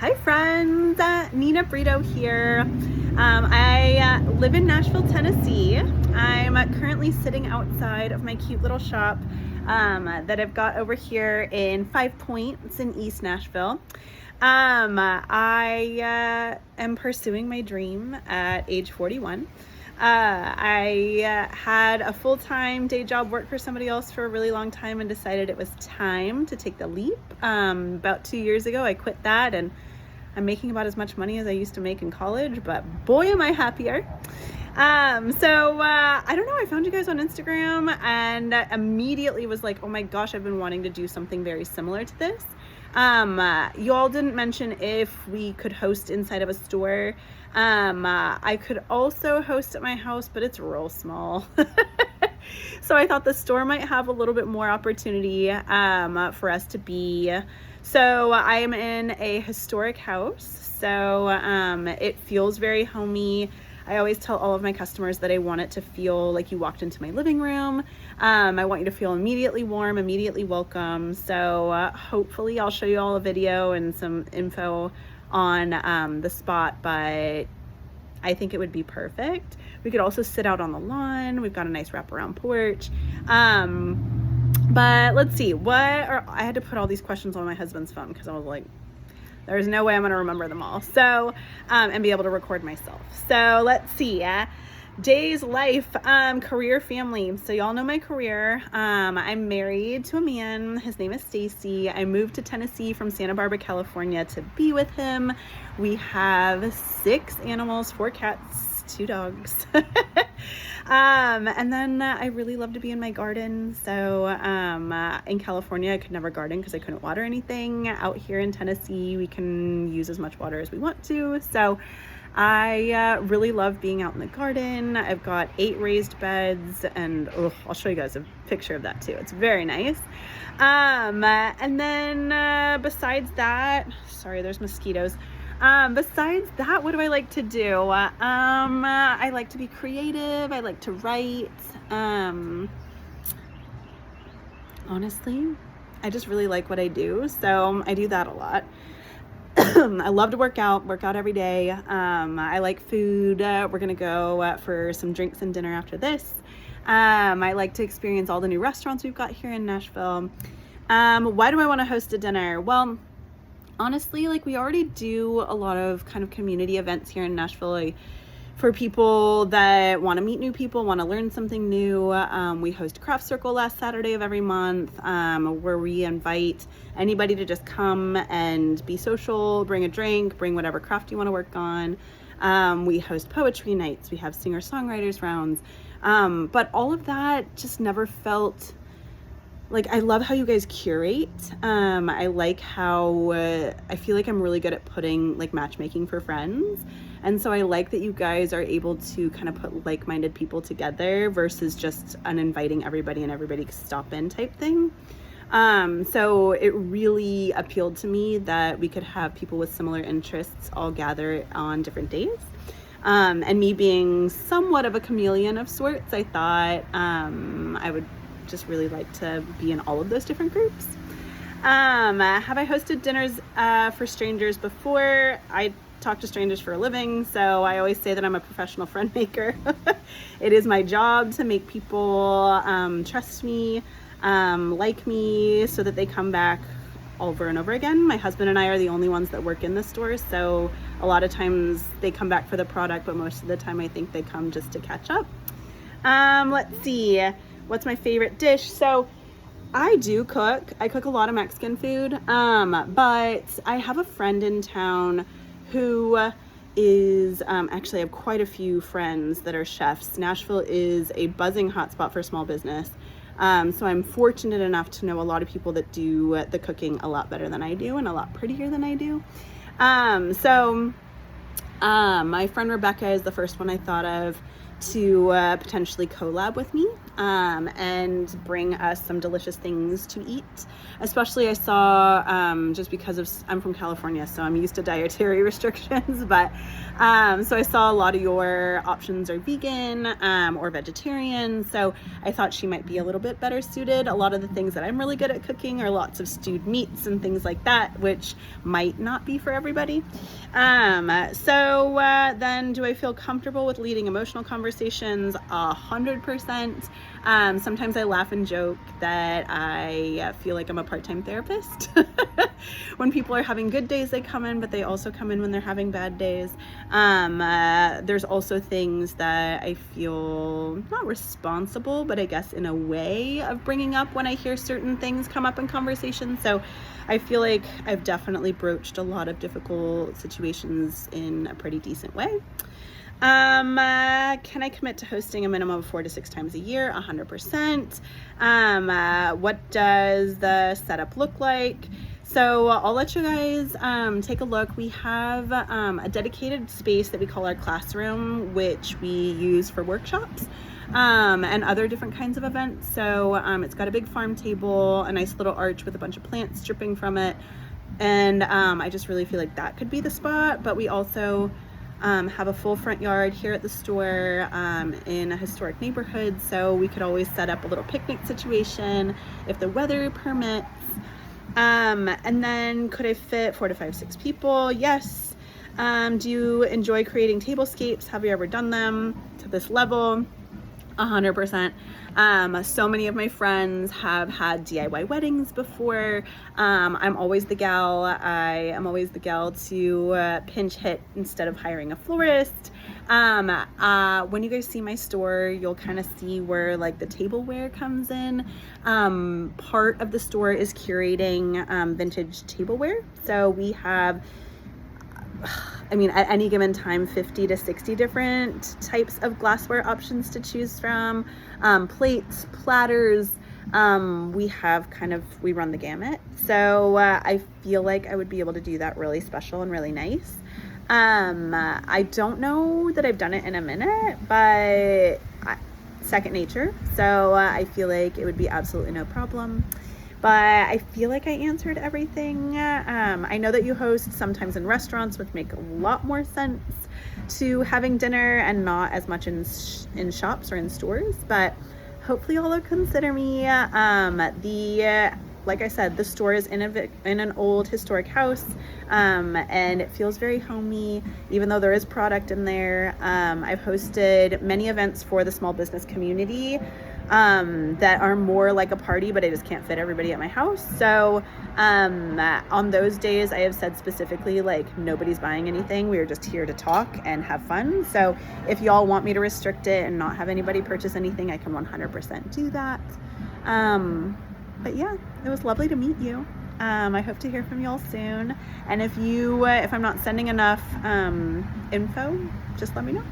Hi friends, Nina Brito here. I live in Nashville, Tennessee. I'm currently sitting outside of my cute little shop that I've got over here in Five Points in East Nashville. I am pursuing my dream at age 41. I had a full-time day job, work for somebody else for a really long time, and decided it was time to take the leap. About 2 years ago, I quit that, and I'm making about as much money as I used to make in college, but boy, am I happier. I don't know, I found you guys on Instagram and immediately was like, oh my gosh, I've been wanting to do something very similar to this. You all didn't mention if we could host inside of a store. I could also host at my house, but it's real small. So I thought the store might have a little bit more opportunity for us to be. So I am in a historic house, so it feels very homey. I always tell all of my customers that I want it to feel like you walked into my living room. I want you to feel immediately warm, immediately welcome. So hopefully I'll show you all a video and some info on the spot, but I think it would be perfect. We could also sit out on the lawn. We've got a nice wraparound porch. But let's see, I had to put all these questions on my husband's phone because I was like, there's no way I'm gonna remember them all. So, and be able to record myself. So let's see, days, life, career, family. So y'all know my career. I'm married to a man. His name is Stacy. I moved to Tennessee from Santa Barbara, California to be with him. We have 6 animals, 4 cats, 2 dogs. And then I really love to be in my garden. So in California, I could never garden because I couldn't water anything. Out here in Tennessee, we can use as much water as we want to. So I really love being out in the garden. I've got 8 raised beds, and I'll show you guys a picture of that too. It's very nice. And then besides that, sorry, there's mosquitoes. Besides that, what do I like to do? I like to be creative. I like to write. Honestly, I just really like what I do. So I do that a lot. I love to work out every day. I like food. We're going to go for some drinks and dinner after this. I like to experience all the new restaurants we've got here in Nashville. Why do I want to host a dinner? Well, honestly, like, we already do a lot of kind of community events here in Nashville, for people that want to meet new people, want to learn something new. We host Craft Circle last Saturday of every month, where we invite anybody to just come and be social, bring a drink, bring whatever craft you want to work on. We host poetry nights. We have singer-songwriters rounds. But all of that just never felt like, I love how you guys curate. I like how I feel like I'm really good at putting like matchmaking for friends. And so I like that you guys are able to kind of put like-minded people together versus just an inviting everybody and everybody stop in type thing. So it really appealed to me that we could have people with similar interests all gather on different days. And me being somewhat of a chameleon of sorts, I thought I would just really like to be in all of those different groups. Have I hosted dinners for strangers before? I talk to strangers for a living, so I always say that I'm a professional friend maker. It is my job to make people trust me, like me, so that they come back over and over again. My husband and I are the only ones that work in the store, so a lot of times they come back for the product, but most of the time I think they come just to catch up. Let's see, what's my favorite dish? So I do cook. I cook a lot of Mexican food, but I have a friend in town who is, actually I have quite a few friends that are chefs. Nashville is a buzzing hotspot for small business. So I'm fortunate enough to know a lot of people that do the cooking a lot better than I do and a lot prettier than I do. My friend Rebecca is the first one I thought of to potentially collab with me and bring us some delicious things to eat. Especially I saw, just because I'm from California, so I'm used to dietary restrictions, but so I saw a lot of your options are vegan or vegetarian, so I thought she might be a little bit better suited. A lot of the things that I'm really good at cooking are lots of stewed meats and things like that, which might not be for everybody. So then do I feel comfortable with leading emotional conversations? 100%. Sometimes I laugh and joke that I feel like I'm a part-time therapist. When people are having good days, they come in, but they also come in when they're having bad days. There's also things that I feel not responsible, but I guess in a way of bringing up when I hear certain things come up in conversation. So I feel like I've definitely broached a lot of difficult situations in a pretty decent way. Can I commit to hosting a minimum of 4 to 6 times a year? 100%. What does the setup look like? So I'll let you guys take a look. We have a dedicated space that we call our classroom, which we use for workshops and other different kinds of events. So it's got a big farm table, a nice little arch with a bunch of plants dripping from it. And I just really feel like that could be the spot. But we also have a full front yard here at the store in a historic neighborhood. So we could always set up a little picnic situation if the weather permits. And then could I fit 4 to 5, 6 people? Yes. Do you enjoy creating tablescapes? Have you ever done them to this level? 100%. So many of my friends have had DIY weddings before. I'm always the gal. I am always the gal to pinch hit instead of hiring a florist. When you guys see my store, you'll kind of see where like the tableware comes in. Part of the store is curating vintage tableware. So we have, I mean, at any given time, 50 to 60 different types of glassware options to choose from. Plates, platters, we run the gamut. So I feel like I would be able to do that really special and really nice. I don't know that I've done it in a minute, but second nature. So I feel like it would be absolutely no problem. But I feel like I answered everything. I know that you host sometimes in restaurants, which make a lot more sense to having dinner and not as much in shops or in stores. But hopefully y'all will consider me. Like I said, the store is in an old historic house, and it feels very homey, even though there is product in there. I've hosted many events for the small business community that are more like a party, but I just can't fit everybody at my house. So on those days, I have said specifically, like, nobody's buying anything. We are just here to talk and have fun. So if y'all want me to restrict it and not have anybody purchase anything, I can 100% do that. But yeah, it was lovely to meet you. I hope to hear from y'all soon. And if I'm not sending enough info, just let me know.